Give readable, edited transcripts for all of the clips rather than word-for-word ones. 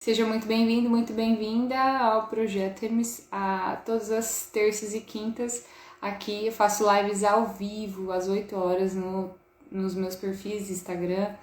Seja muito bem-vindo, muito bem-vinda ao Projeto Hermes. Todas as terças e quintas aqui eu faço lives ao vivo, às 8 horas, nos meus perfis Instagram,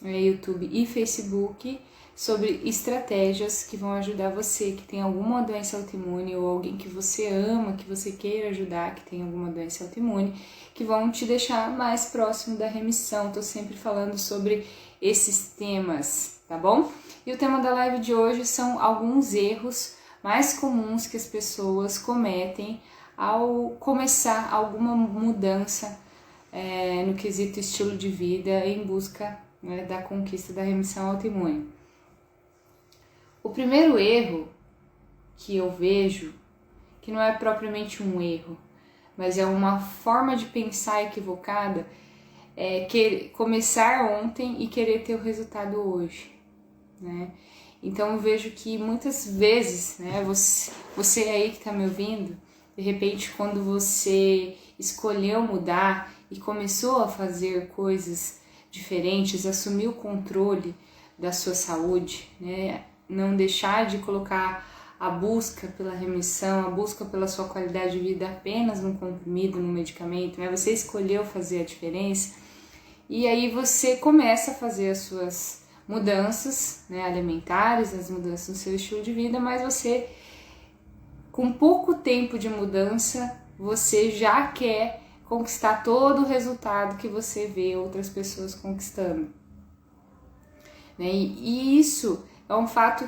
YouTube e Facebook, sobre estratégias que vão ajudar você que tem alguma doença autoimune ou alguém que você ama, que você queira ajudar, que tem alguma doença autoimune, que vão te deixar mais próximo da remissão. Estou sempre falando sobre esses temas, tá bom? E o tema da live de hoje são alguns erros mais comuns que as pessoas cometem ao começar alguma mudança no quesito estilo de vida em busca da conquista da remissão autoimune. O primeiro erro que eu vejo, que não é propriamente um erro, mas é uma forma de pensar equivocada, é começar ontem e querer ter o resultado hoje. Né? Então eu vejo que muitas vezes, né, você aí que está me ouvindo, de repente quando você escolheu mudar e começou a fazer coisas diferentes, assumir o controle da sua saúde, né, não deixar de colocar a busca pela remissão, a busca pela sua qualidade de vida apenas no comprimido, no medicamento, né, você escolheu fazer a diferença e aí você começa a fazer as suas mudanças, né, alimentares, as mudanças no seu estilo de vida, mas você, com pouco tempo de mudança, você já quer conquistar todo o resultado que você vê outras pessoas conquistando. Né? E isso é um fato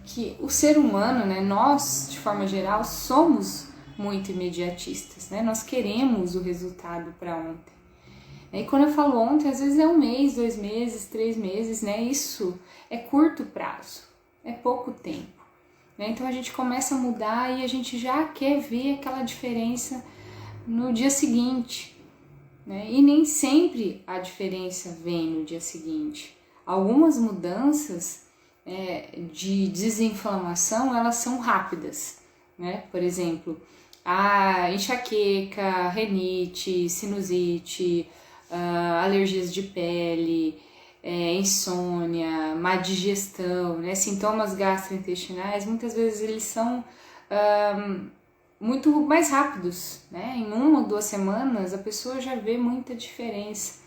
que o ser humano, né, nós, de forma geral, somos muito imediatistas, né? Nós queremos o resultado para ontem. E quando eu falo ontem, às vezes é 1 mês, 2 meses, 3 meses, né? Isso é curto prazo, é pouco tempo. Né? Então a gente começa a mudar e a gente já quer ver aquela diferença no dia seguinte. Né? E nem sempre a diferença vem no dia seguinte. Algumas mudanças de desinflamação, elas são rápidas. Né? Por exemplo, a enxaqueca, renite, sinusite, alergias de pele, insônia, má digestão, né? Sintomas gastrointestinais, muitas vezes eles são muito mais rápidos, né? Em 1 ou 2 semanas a pessoa já vê muita diferença.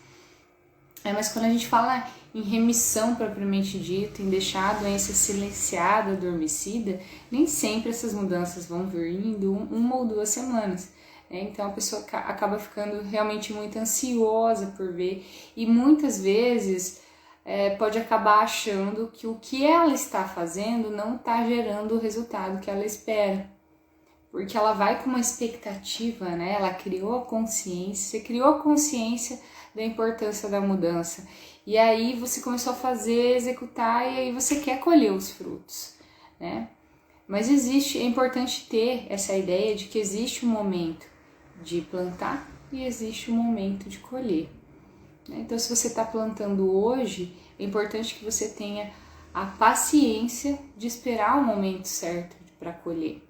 Mas quando a gente fala em remissão propriamente dita, em deixar a doença silenciada, adormecida, nem sempre essas mudanças vão vir em 1 ou 2 semanas. Então a pessoa acaba ficando realmente muito ansiosa por ver e muitas vezes pode acabar achando que o que ela está fazendo não está gerando o resultado que ela espera. Porque ela vai com uma expectativa, né? Ela criou a consciência, você criou a consciência da importância da mudança. E aí você começou a fazer, executar e aí você quer colher os frutos, né? Mas é importante ter essa ideia de que existe um momento de plantar e existe um momento de colher. Então, se você está plantando hoje, é importante que você tenha a paciência de esperar o momento certo para colher.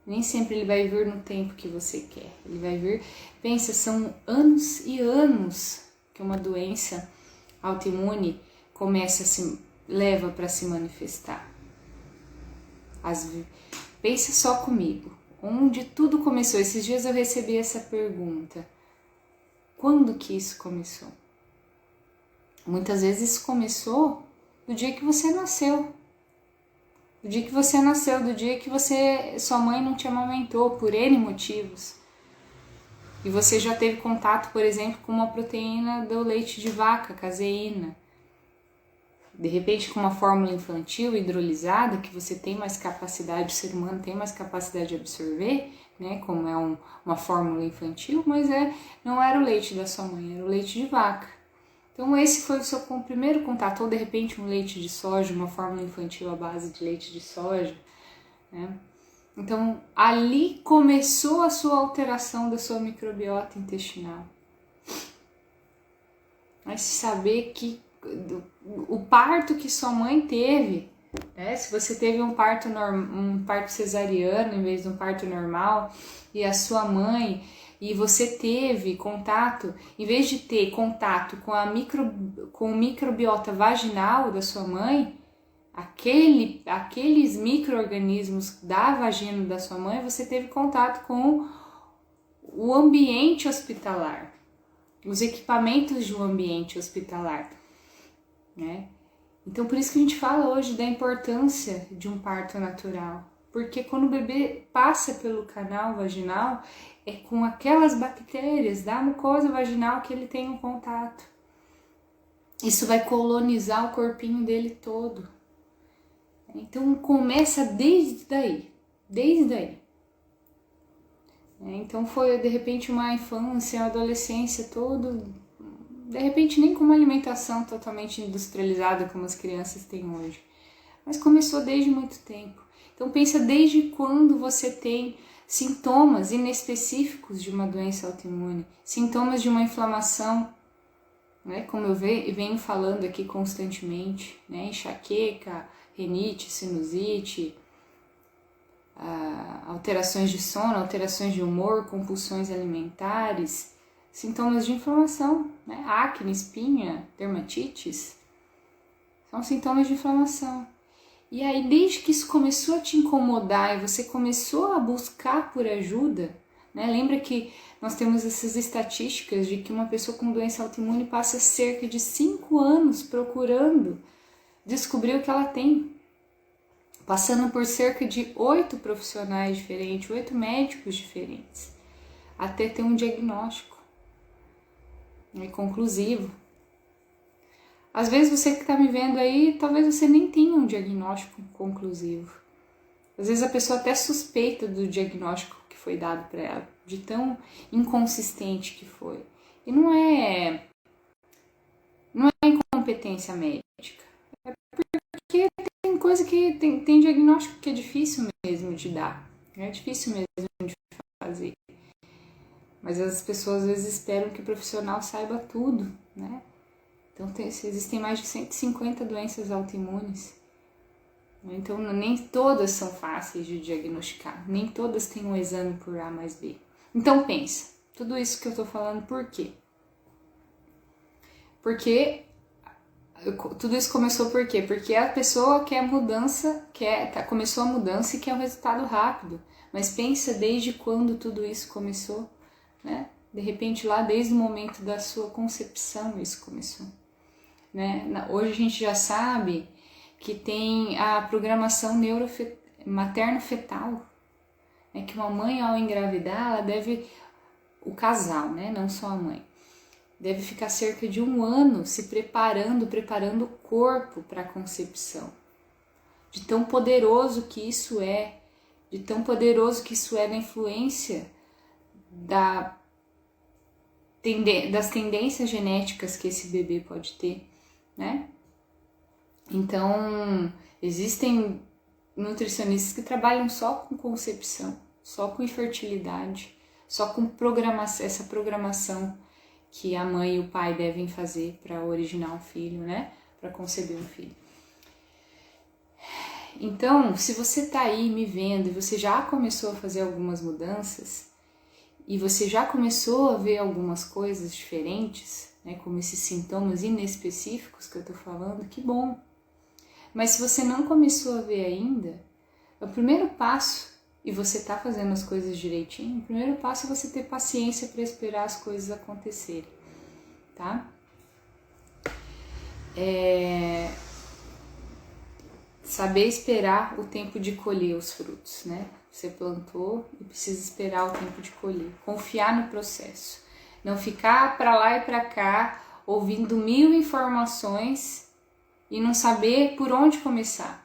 Nem sempre ele vai vir no tempo que você quer. Ele vai vir, pensa, são anos e anos que uma doença autoimune leva para se manifestar. Pensa só comigo. Onde tudo começou? Esses dias eu recebi essa pergunta. Quando que isso começou? Muitas vezes isso começou do dia que você nasceu. Do dia que você nasceu, do dia que sua mãe não te amamentou por N motivos. E você já teve contato, por exemplo, com uma proteína do leite de vaca, caseína. De repente com uma fórmula infantil hidrolisada, que você tem mais capacidade, o ser humano tem mais capacidade de absorver, né, como é uma fórmula infantil, mas não era o leite da sua mãe, era o leite de vaca. Então esse foi o seu primeiro contato, ou de repente um leite de soja, uma fórmula infantil à base de leite de soja, né? Então ali começou a sua alteração da sua microbiota intestinal. Mas saber que o parto que sua mãe teve, né? Se você teve um parto cesariano em vez de um parto normal, e a sua mãe, e você teve contato, em vez de ter contato com o microbiota vaginal da sua mãe, aqueles micro-organismos da vagina da sua mãe, você teve contato com o ambiente hospitalar, os equipamentos de um ambiente hospitalar, né? Então, por isso que a gente fala hoje da importância de um parto natural, porque quando o bebê passa pelo canal vaginal, é com aquelas bactérias da mucosa vaginal que ele tem um contato. Isso vai colonizar o corpinho dele todo. Então, começa desde daí. Então, foi de repente uma infância, uma adolescência todo, de repente nem com uma alimentação totalmente industrializada como as crianças têm hoje, mas começou desde muito tempo. Então pensa desde quando você tem sintomas inespecíficos de uma doença autoimune, sintomas de uma inflamação, né, como eu venho falando aqui constantemente, né, enxaqueca, rinite, sinusite, alterações de sono, alterações de humor, compulsões alimentares, sintomas de inflamação, né? Acne, espinha, dermatites, são sintomas de inflamação. E aí, desde que isso começou a te incomodar e você começou a buscar por ajuda, né? Lembra que nós temos essas estatísticas de que uma pessoa com doença autoimune passa cerca de 5 anos procurando descobrir o que ela tem, passando por cerca de 8 profissionais diferentes, 8 médicos diferentes, até ter um diagnóstico conclusivo. Às vezes você que está me vendo aí, talvez você nem tenha um diagnóstico conclusivo. Às vezes a pessoa até suspeita do diagnóstico que foi dado para ela, de tão inconsistente que foi. E não é incompetência médica, é porque tem coisa que tem diagnóstico que é difícil mesmo de dar, é difícil mesmo de fazer. Mas as pessoas às vezes esperam que o profissional saiba tudo, né? Então existem mais de 150 doenças autoimunes. Então nem todas são fáceis de diagnosticar, nem todas têm um exame por A mais B. Então pensa, tudo isso que eu tô falando por quê? Porque tudo isso começou por quê? Porque a pessoa quer mudança, começou a mudança e quer um resultado rápido. Mas pensa desde quando tudo isso começou, né? De repente lá desde o momento da sua concepção isso começou, né? Hoje a gente já sabe que tem a programação materno-fetal, né? Que uma mãe ao engravidar, ela deve, o casal, né? Não só a mãe, deve ficar cerca de 1 ano se preparando o corpo para a concepção. De tão poderoso que isso é, da influência das tendências genéticas que esse bebê pode ter, né? Então, existem nutricionistas que trabalham só com concepção, só com infertilidade, só com essa programação que a mãe e o pai devem fazer para originar um filho, né? Para conceber um filho. Então, se você tá aí me vendo e você já começou a fazer algumas mudanças e você já começou a ver algumas coisas diferentes, né, como esses sintomas inespecíficos que eu tô falando, que bom. Mas se você não começou a ver ainda, o primeiro passo, e você tá fazendo as coisas direitinho, o primeiro passo é você ter paciência para esperar as coisas acontecerem, tá? Saber esperar o tempo de colher os frutos, né? Você plantou e precisa esperar o tempo de colher. Confiar no processo. Não ficar para lá e para cá ouvindo 1000 informações e não saber por onde começar.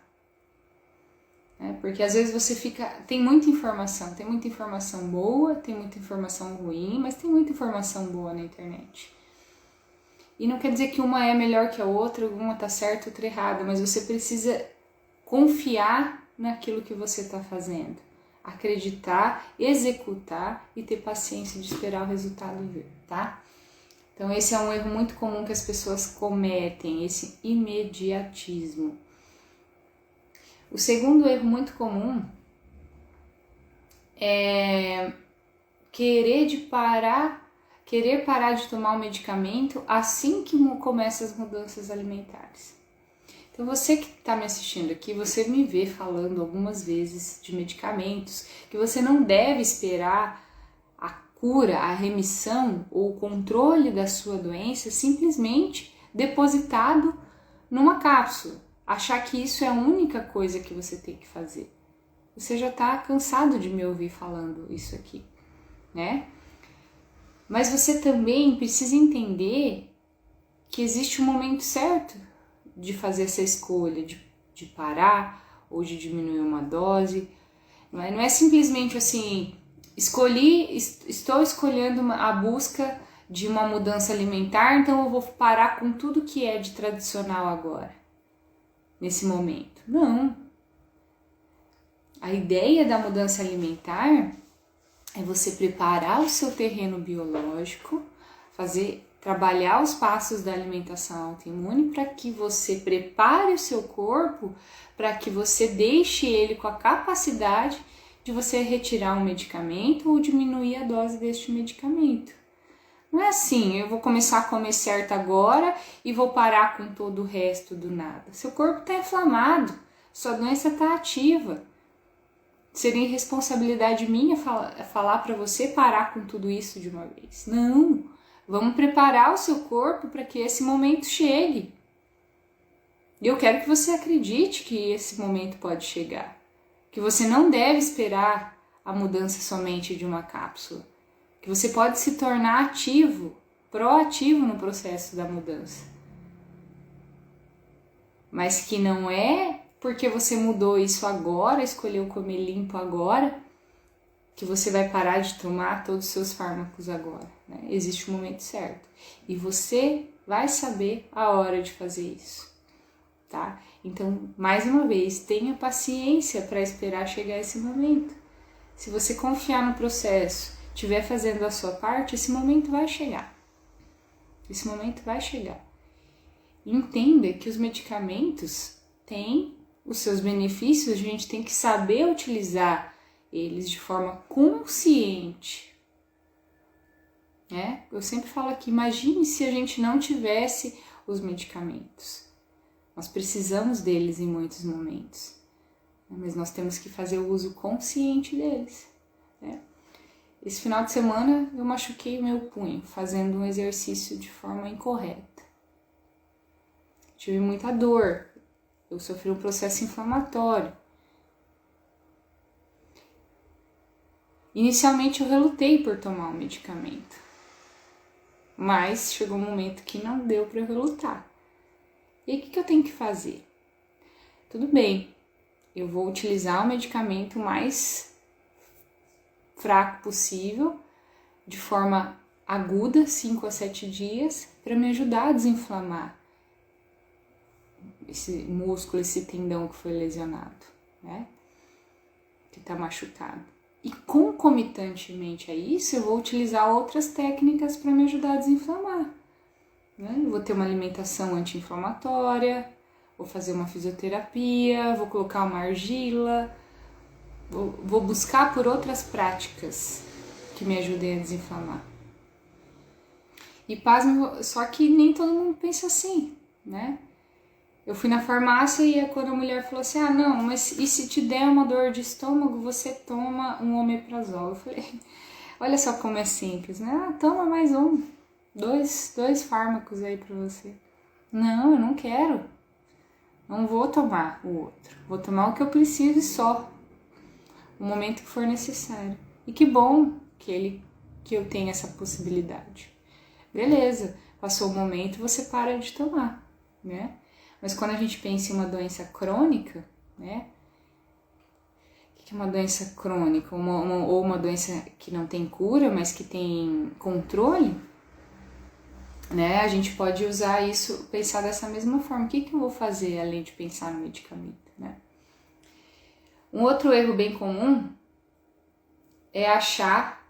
Porque às vezes você tem muita informação boa, tem muita informação ruim, mas tem muita informação boa na internet. E não quer dizer que uma é melhor que a outra, uma tá certa, outra errada, mas você precisa confiar naquilo que você está fazendo, acreditar, executar e ter paciência de esperar o resultado vir, tá? Então esse é um erro muito comum que as pessoas cometem, esse imediatismo. O segundo erro muito comum é querer parar de tomar o medicamento assim que começam as mudanças alimentares. Então você que está me assistindo aqui, você me vê falando algumas vezes de medicamentos, que você não deve esperar a cura, a remissão ou o controle da sua doença simplesmente depositado numa cápsula. Achar que isso é a única coisa que você tem que fazer. Você já está cansado de me ouvir falando isso aqui, né? Mas você também precisa entender que existe um momento certo de fazer essa escolha, de parar ou de diminuir uma dose. Não é simplesmente assim, estou escolhendo a busca de uma mudança alimentar, então eu vou parar com tudo que é de tradicional agora, nesse momento. Não. A ideia da mudança alimentar é você preparar o seu terreno biológico, trabalhar os passos da alimentação autoimune para que você prepare o seu corpo, para que você deixe ele com a capacidade de você retirar um medicamento ou diminuir a dose deste medicamento. Não é assim, eu vou começar a comer certo agora e vou parar com todo o resto do nada. Seu corpo está inflamado, sua doença está ativa. Seria irresponsabilidade minha falar para você parar com tudo isso de uma vez. Não, vamos preparar o seu corpo para que esse momento chegue. E eu quero que você acredite que esse momento pode chegar. Que você não deve esperar a mudança somente de uma cápsula. Que você pode se tornar ativo, proativo no processo da mudança. Mas que não é porque você mudou isso agora, escolheu comer limpo agora, que você vai parar de tomar todos os seus fármacos agora, né? Existe um momento certo. E você vai saber a hora de fazer isso, tá? Então, mais uma vez, tenha paciência para esperar chegar esse momento. Se você confiar no processo, estiver fazendo a sua parte, esse momento vai chegar. Esse momento vai chegar. Entenda que os medicamentos têm os seus benefícios, a gente tem que saber utilizar eles de forma consciente, né? Eu sempre falo aqui, imagine se a gente não tivesse os medicamentos. Nós precisamos deles em muitos momentos, né? Mas nós temos que fazer o uso consciente deles, né? Esse final de semana eu machuquei o meu punho fazendo um exercício de forma incorreta. Tive muita dor. Eu sofri um processo inflamatório. Inicialmente eu relutei por tomar o medicamento, mas chegou um momento que não deu para eu relutar. E aí o que eu tenho que fazer? Tudo bem, eu vou utilizar o medicamento mais fraco possível, de forma aguda, 5 a 7 dias, para me ajudar a desinflamar esse músculo, esse tendão que foi lesionado, né? Que está machucado. E concomitantemente a isso, eu vou utilizar outras técnicas para me ajudar a desinflamar, né? Eu vou ter uma alimentação anti-inflamatória, vou fazer uma fisioterapia, vou colocar uma argila, vou buscar por outras práticas que me ajudem a desinflamar. E pasme, só que nem todo mundo pensa assim, né? Eu fui na farmácia e quando a mulher falou assim, não, mas e se te der uma dor de estômago, você toma um omeprazol. Eu falei, olha só como é simples, né? Toma mais um, dois fármacos aí pra você. Não, eu não quero. Não vou tomar o outro. Vou tomar o que eu preciso e só. O momento que for necessário. E que bom que eu tenho essa possibilidade. Beleza, passou o momento, você para de tomar, né? Mas quando a gente pensa em uma doença crônica, né? O que é uma doença crônica? Ou uma doença que não tem cura, mas que tem controle, né? A gente pode usar isso, pensar dessa mesma forma. O que eu vou fazer além de pensar no medicamento, né? Um outro erro bem comum é achar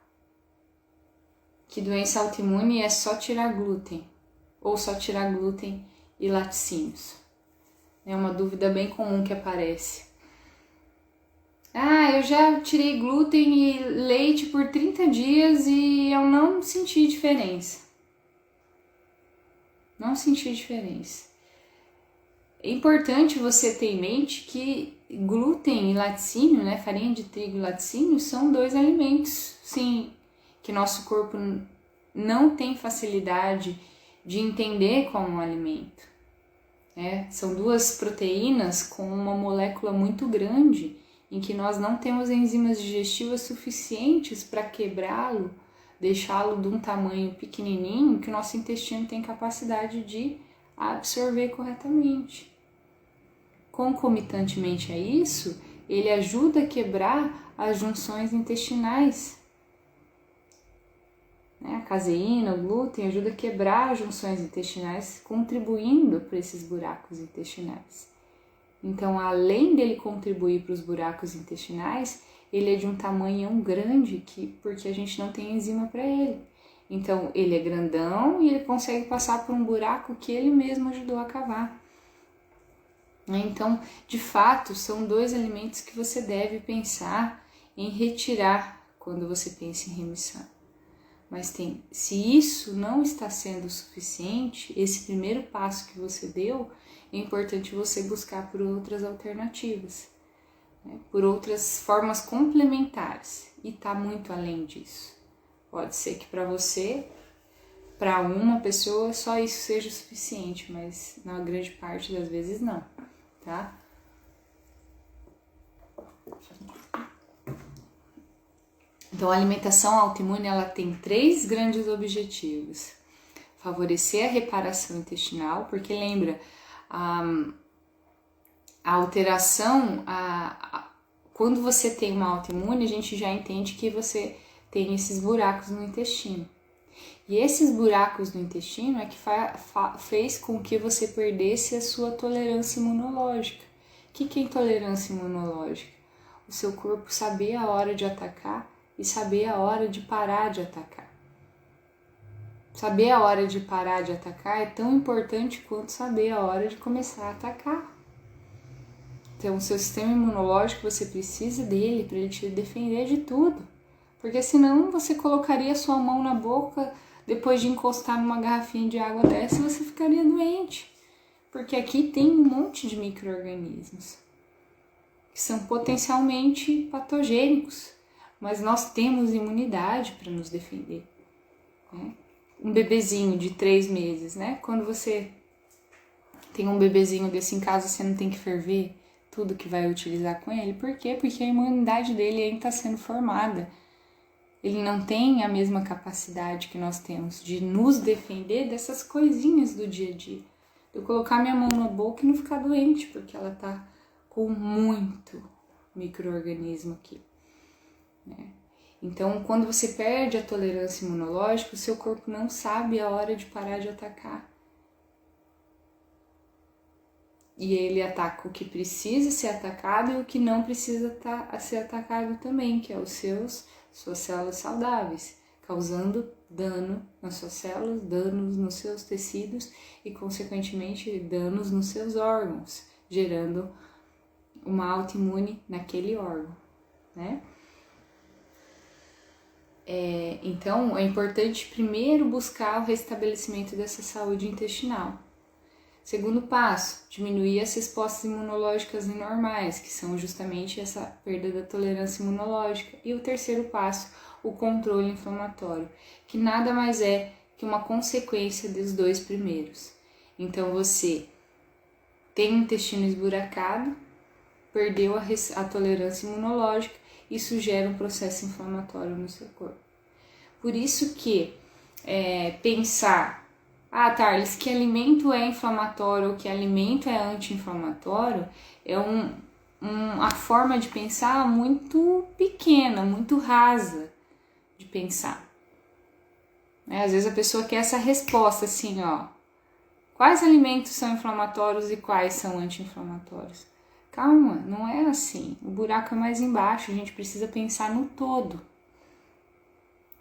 que doença autoimune é só tirar glúten, ou só tirar glúten e laticínios. É uma dúvida bem comum que aparece. Eu já tirei glúten e leite por 30 dias e eu não senti diferença. Não senti diferença. É importante você ter em mente que glúten e laticínio, né, farinha de trigo e laticínio, são 2 alimentos, sim, que nosso corpo não tem facilidade de entender como um alimento. São 2 proteínas com uma molécula muito grande, em que nós não temos enzimas digestivas suficientes para quebrá-lo, deixá-lo de um tamanho pequenininho que o nosso intestino tem capacidade de absorver corretamente. Concomitantemente a isso, ele ajuda a quebrar as junções intestinais. A caseína, o glúten, ajuda a quebrar as junções intestinais, contribuindo para esses buracos intestinais. Então, além dele contribuir para os buracos intestinais, ele é de um tamanho grande porque a gente não tem enzima para ele. Então, ele é grandão e ele consegue passar por um buraco que ele mesmo ajudou a cavar. Então, de fato, são 2 alimentos que você deve pensar em retirar quando você pensa em remissão. Mas se isso não está sendo suficiente, esse primeiro passo que você deu, é importante você buscar por outras alternativas, por outras formas complementares, e está muito além disso. Pode ser que para você, para uma pessoa, só isso seja o suficiente, mas na grande parte das vezes não, tá? Então, a alimentação autoimune, ela tem 3 grandes objetivos. Favorecer a reparação intestinal, porque lembra, a alteração, quando você tem uma autoimune, a gente já entende que você tem esses buracos no intestino. E esses buracos no intestino é que fez com que você perdesse a sua tolerância imunológica. O que é intolerância imunológica? O seu corpo saber a hora de atacar e saber a hora de parar de atacar. Saber a hora de parar de atacar é tão importante quanto saber a hora de começar a atacar. Então, o seu sistema imunológico, você precisa dele para ele te defender de tudo. Porque senão você colocaria sua mão na boca depois de encostar numa garrafinha de água dessa e você ficaria doente. Porque aqui tem um monte de micro-organismos que são potencialmente patogênicos, mas nós temos imunidade para nos defender. Um bebezinho de 3 meses, Quando você tem um bebezinho desse em casa, você não tem que ferver tudo que vai utilizar com ele. Por quê? Porque a imunidade dele ainda está sendo formada. Ele não tem a mesma capacidade que nós temos de nos defender dessas coisinhas do dia a dia. Eu colocar minha mão na boca e não ficar doente, porque ela tá com muito micro-organismo aqui. Então, quando você perde a tolerância imunológica, o seu corpo não sabe a hora de parar de atacar. E ele ataca o que precisa ser atacado e o que não precisa ser atacado também, que é suas células saudáveis, causando dano nas suas células, danos nos seus tecidos e, consequentemente, danos nos seus órgãos, gerando uma autoimune naquele órgão, Então, é importante primeiro buscar o restabelecimento dessa saúde intestinal. Segundo passo, diminuir as respostas imunológicas normais, que são justamente essa perda da tolerância imunológica. E o terceiro passo, o controle inflamatório, que nada mais é que uma consequência dos 2 primeiros. Então, você tem um intestino esburacado, perdeu a tolerância imunológica, isso gera um processo inflamatório no seu corpo. Por isso que pensar, Thales, que alimento é inflamatório ou que alimento é anti-inflamatório, é uma forma de pensar muito pequena, muito rasa de pensar. Às vezes a pessoa quer essa resposta assim, quais alimentos são inflamatórios e quais são anti-inflamatórios? Calma, não é assim. O buraco é mais embaixo, a gente precisa pensar no todo.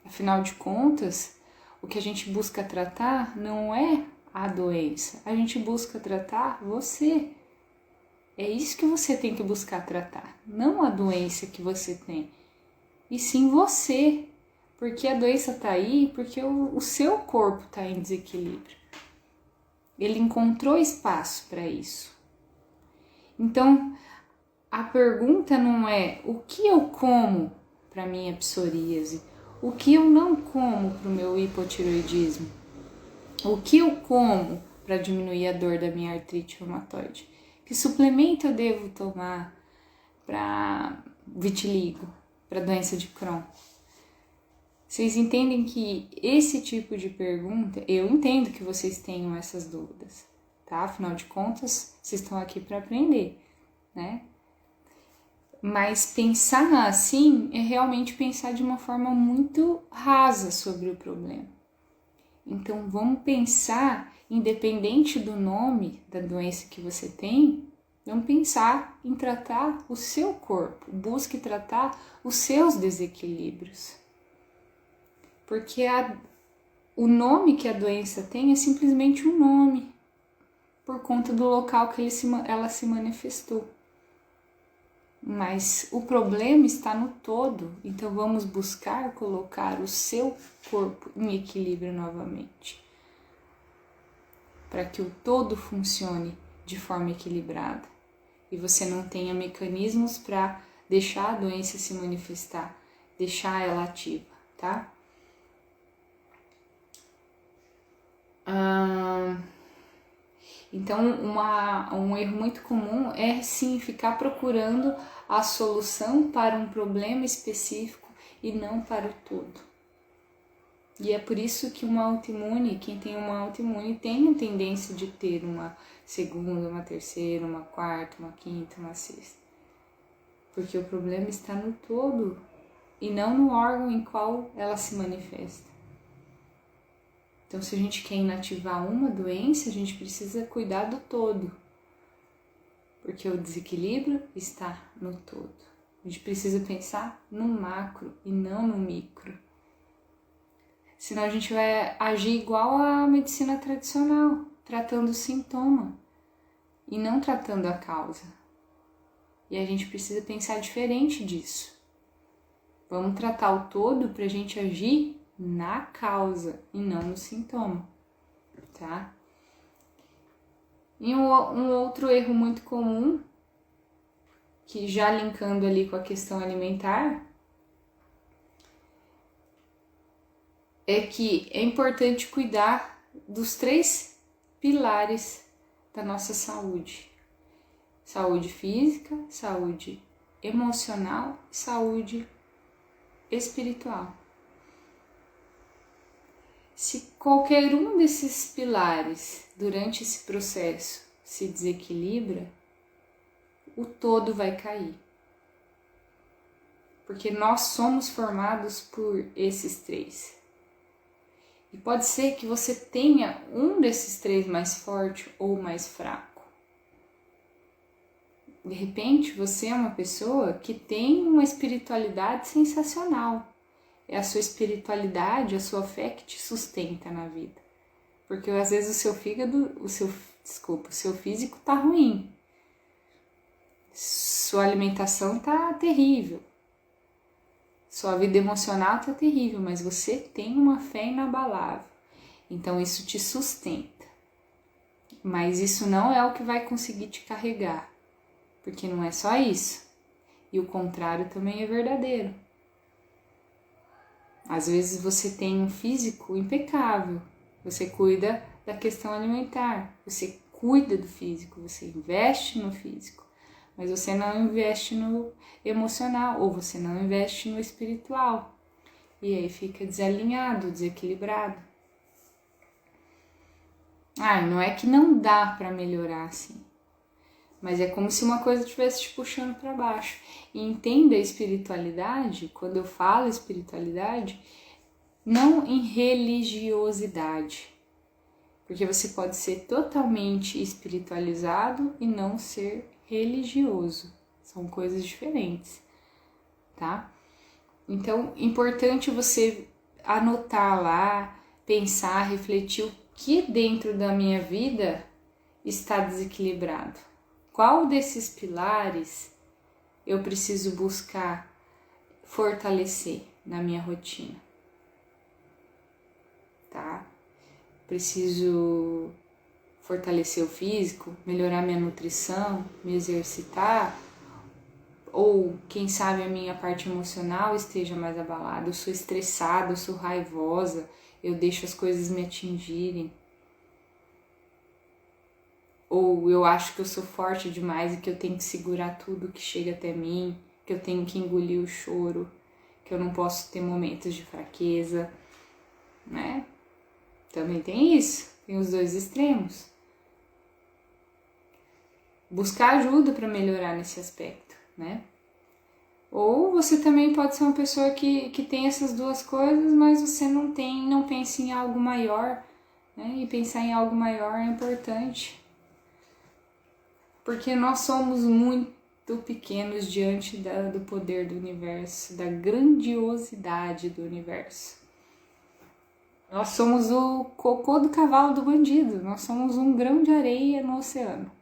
Afinal de contas, o que a gente busca tratar não é a doença, a gente busca tratar você. É isso que você tem que buscar tratar, não a doença que você tem, e sim você. Porque a doença está aí porque o seu corpo está em desequilíbrio. Ele encontrou espaço para isso. Então, a pergunta não é o que eu como para minha psoríase, o que eu não como para o meu hipotireoidismo, o que eu como para diminuir a dor da minha artrite reumatoide, que suplemento eu devo tomar para vitiligo, para doença de Crohn. Vocês entendem que esse tipo de pergunta, eu entendo que vocês tenham essas dúvidas, tá? Afinal de contas, vocês estão aqui para aprender, né? Mas pensar assim é realmente pensar de uma forma muito rasa sobre o problema. Então vamos pensar, independente do nome da doença que você tem, vamos pensar em tratar o seu corpo, busque tratar os seus desequilíbrios. Porque o nome que a doença tem é simplesmente um nome, por conta do local que ela se manifestou. Mas o problema está no todo, então vamos buscar colocar o seu corpo em equilíbrio novamente, para que o todo funcione de forma equilibrada e você não tenha mecanismos para deixar a doença se manifestar, deixar ela ativa, tá? Então, um erro muito comum é sim ficar procurando a solução para um problema específico e não para o todo. E é por isso que quem tem uma autoimune tem a tendência de ter uma segunda, uma terceira, uma quarta, uma quinta, uma sexta. Porque o problema está no todo e não no órgão em qual ela se manifesta. Então, se a gente quer inativar uma doença, a gente precisa cuidar do todo, porque o desequilíbrio está no todo. A gente precisa pensar no macro e não no micro. Senão a gente vai agir igual à medicina tradicional, tratando o sintoma e não tratando a causa. E a gente precisa pensar diferente disso. Vamos tratar o todo para a gente agir na causa e não no sintoma, tá? E um outro erro muito comum, que já linkando ali com a questão alimentar, é que é importante cuidar dos 3 pilares da nossa saúde: saúde física, saúde emocional e saúde espiritual. Se qualquer um desses pilares durante esse processo se desequilibra, o todo vai cair. Porque nós somos formados por esses 3. E pode ser que você tenha um desses 3 mais forte ou mais fraco. De repente, você é uma pessoa que tem uma espiritualidade sensacional. É a sua espiritualidade, a sua fé que te sustenta na vida. Porque às vezes o seu físico tá ruim. Sua alimentação tá terrível. Sua vida emocional tá terrível, mas você tem uma fé inabalável. Então isso te sustenta. Mas isso não é o que vai conseguir te carregar. Porque não é só isso. E o contrário também é verdadeiro. Às vezes você tem um físico impecável, você cuida da questão alimentar, você cuida do físico, você investe no físico, mas você não investe no emocional ou você não investe no espiritual. E aí fica desalinhado, desequilibrado. Não é que não dá para melhorar assim, mas é como se uma coisa estivesse te puxando para baixo. E entenda a espiritualidade, quando eu falo espiritualidade, não em religiosidade. Porque você pode ser totalmente espiritualizado e não ser religioso. São coisas diferentes, tá? Então, importante você anotar lá, pensar, refletir o que dentro da minha vida está desequilibrado. Qual desses pilares eu preciso buscar fortalecer na minha rotina, tá? Preciso fortalecer o físico, melhorar minha nutrição, me exercitar, ou quem sabe a minha parte emocional esteja mais abalada, eu sou estressada, eu sou raivosa, eu deixo as coisas me atingirem, ou eu acho que eu sou forte demais e que eu tenho que segurar tudo que chega até mim, que eu tenho que engolir o choro, que eu não posso ter momentos de fraqueza, né? Também tem isso, tem os dois extremos. Buscar ajuda para melhorar nesse aspecto, né? Ou você também pode ser uma pessoa que tem essas duas coisas, mas você não pensa em algo maior, né? E pensar em algo maior é importante. Porque nós somos muito pequenos diante do poder do universo, da grandiosidade do universo. Nós somos o cocô do cavalo do bandido, nós somos um grão de areia no oceano.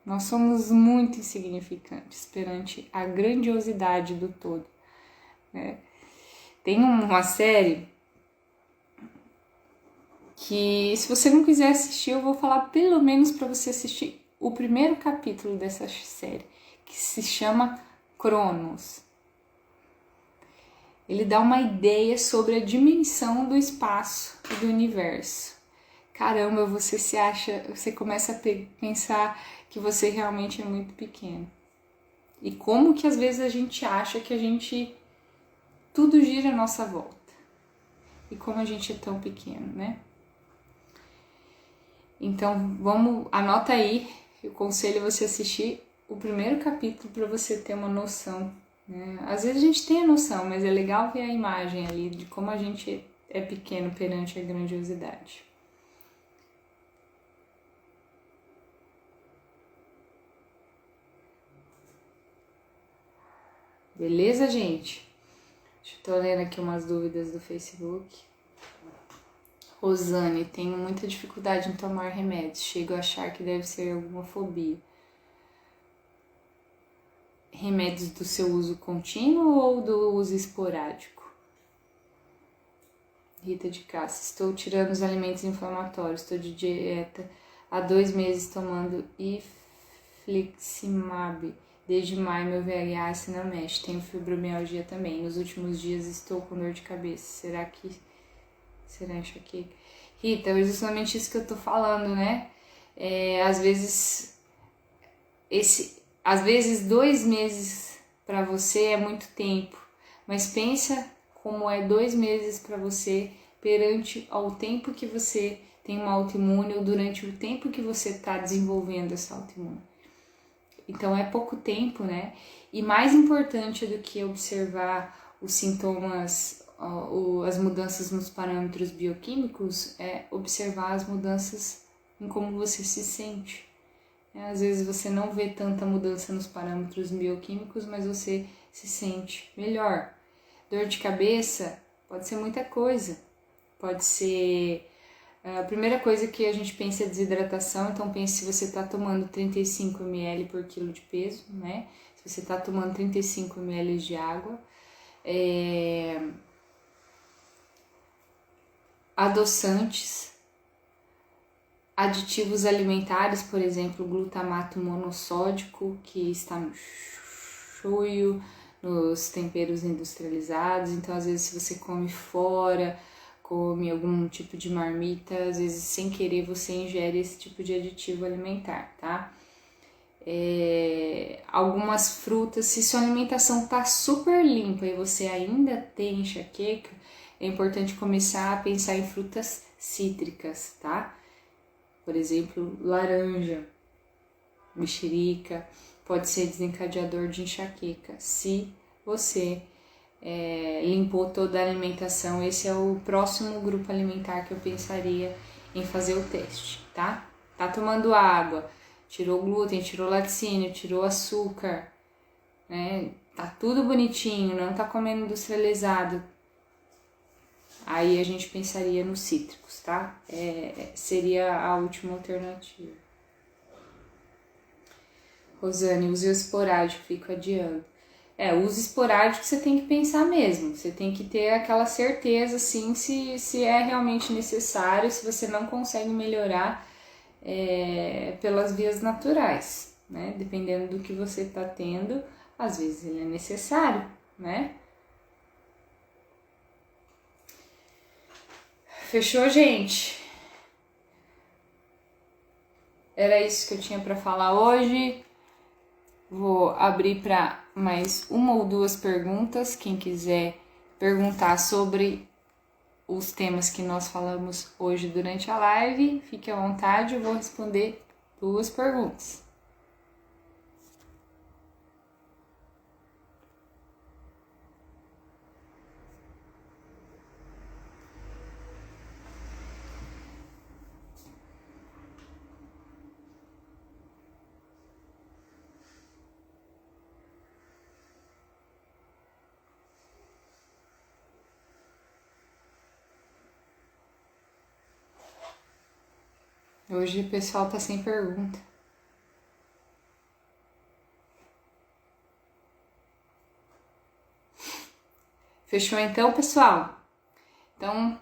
Nós somos muito insignificantes perante a grandiosidade do todo. Tem uma série que, se você não quiser assistir, eu vou falar pelo menos para você assistir o primeiro capítulo dessa série, que se chama Cronos. Ele dá uma ideia sobre a dimensão do espaço e do universo. Caramba, você começa a pensar que você realmente é muito pequeno. E como que às vezes a gente acha que tudo gira à nossa volta. E como a gente é tão pequeno, né? Então, anota aí, eu aconselho você assistir o primeiro capítulo para você ter uma noção, né? Às vezes a gente tem a noção, mas é legal ver a imagem ali de como a gente é pequeno perante a grandiosidade. Beleza, gente? Estou lendo aqui umas dúvidas do Facebook. Rosane, tenho muita dificuldade em tomar remédios. Chego a achar que deve ser alguma fobia. Remédios do seu uso contínuo ou do uso esporádico? Rita de Cássia, estou tirando os alimentos inflamatórios. Estou de dieta há 2 meses tomando Infliximab. Desde maio meu VHS não mexe. Tenho fibromialgia também. Nos últimos dias estou com dor de cabeça. Será enxaqueca? Rita, é justamente isso que eu tô falando, né? Às vezes 2 meses para você é muito tempo, mas pensa como é 2 meses para você perante ao tempo que você tem uma autoimune ou durante o tempo que você está desenvolvendo essa autoimune. Então é pouco tempo, né? E mais importante do que observar os sintomas, as mudanças nos parâmetros bioquímicos, é observar as mudanças em como você se sente. Às vezes você não vê tanta mudança nos parâmetros bioquímicos, mas você se sente melhor. Dor de cabeça pode ser muita coisa. Pode ser... A primeira coisa que a gente pensa é desidratação, então pense se você está tomando 35 ml por quilo de peso, né? Se você está tomando 35 ml de água. Adoçantes, aditivos alimentares, por exemplo, o glutamato monossódico, que está no shoyu, nos temperos industrializados. Então, às vezes, se você come fora, come algum tipo de marmita, às vezes, sem querer, você ingere esse tipo de aditivo alimentar, tá? Algumas frutas, se sua alimentação tá super limpa e você ainda tem enxaqueca, é importante começar a pensar em frutas cítricas, tá? Por exemplo, laranja, mexerica, pode ser desencadeador de enxaqueca. Se você limpou toda a alimentação, esse é o próximo grupo alimentar que eu pensaria em fazer o teste, tá? Tá tomando água, tirou glúten, tirou laticínio, tirou açúcar, né? Tá tudo bonitinho, não tá comendo industrializado. Aí a gente pensaria nos cítricos, tá? Seria a última alternativa. Rosane, uso esporádico, fico adiando. Uso esporádico você tem que pensar mesmo. Você tem que ter aquela certeza, assim, se é realmente necessário, se você não consegue melhorar pelas vias naturais, né? Dependendo do que você está tendo, às vezes ele é necessário, né? Fechou, gente? Era isso que eu tinha para falar hoje. Vou abrir para mais uma ou duas perguntas. Quem quiser perguntar sobre os temas que nós falamos hoje durante a live, fique à vontade, eu vou responder 2 perguntas. Hoje o pessoal tá sem pergunta. Fechou então, pessoal? Então,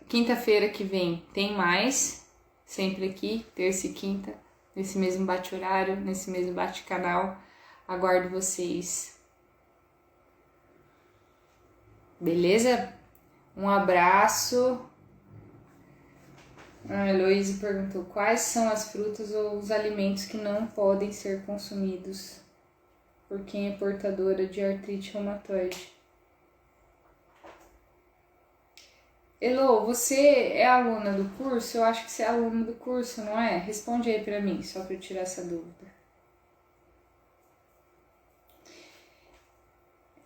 quinta-feira que vem tem mais, sempre aqui, terça e quinta, nesse mesmo bate-horário, nesse mesmo bate-canal. Aguardo vocês. Beleza? Um abraço. A Heloísa perguntou quais são as frutas ou os alimentos que não podem ser consumidos por quem é portadora de artrite reumatoide. Elo, você é aluna do curso? Eu acho que você é aluna do curso, não é? Responde aí pra mim, só pra eu tirar essa dúvida.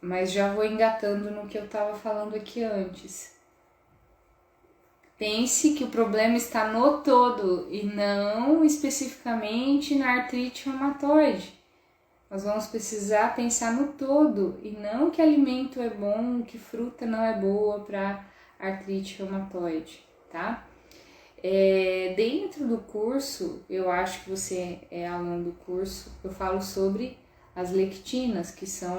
Mas já vou engatando no que eu tava falando aqui antes. Pense que o problema está no todo e não especificamente na artrite reumatoide. Nós vamos precisar pensar no todo e não que alimento é bom, que fruta não é boa para artrite reumatoide, tá? Dentro do curso, eu acho que você é aluno do curso, eu falo sobre as lectinas, que são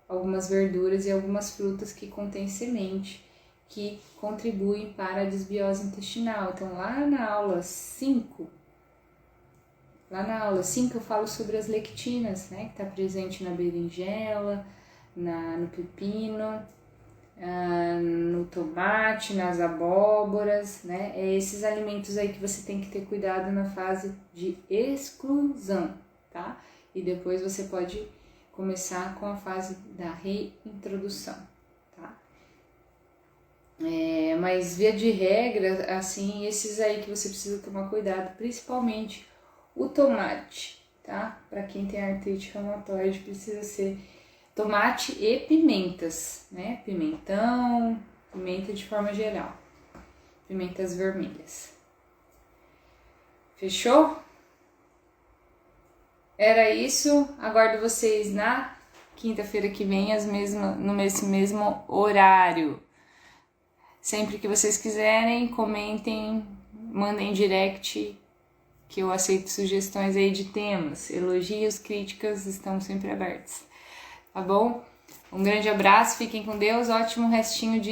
algumas verduras e algumas frutas que contêm semente, que contribuem para a desbiose intestinal. Então, lá na aula 5 eu falo sobre as lectinas, né, que está presente na berinjela, no pepino, no tomate, nas abóboras, né, é esses alimentos aí que você tem que ter cuidado na fase de exclusão, tá? E depois você pode começar com a fase da reintrodução, tá? Mas via de regra, assim, esses aí que você precisa tomar cuidado, principalmente o tomate, tá? Para quem tem artrite reumatoide, precisa ser tomate e pimentas, né? Pimentão, pimenta de forma geral, pimentas vermelhas. Fechou? Era isso, aguardo vocês na quinta-feira que vem, nesse mesmo horário. Sempre que vocês quiserem, comentem, mandem direct, que eu aceito sugestões aí de temas. Elogios, críticas estão sempre abertos. Tá bom? Um grande abraço, fiquem com Deus, ótimo restinho de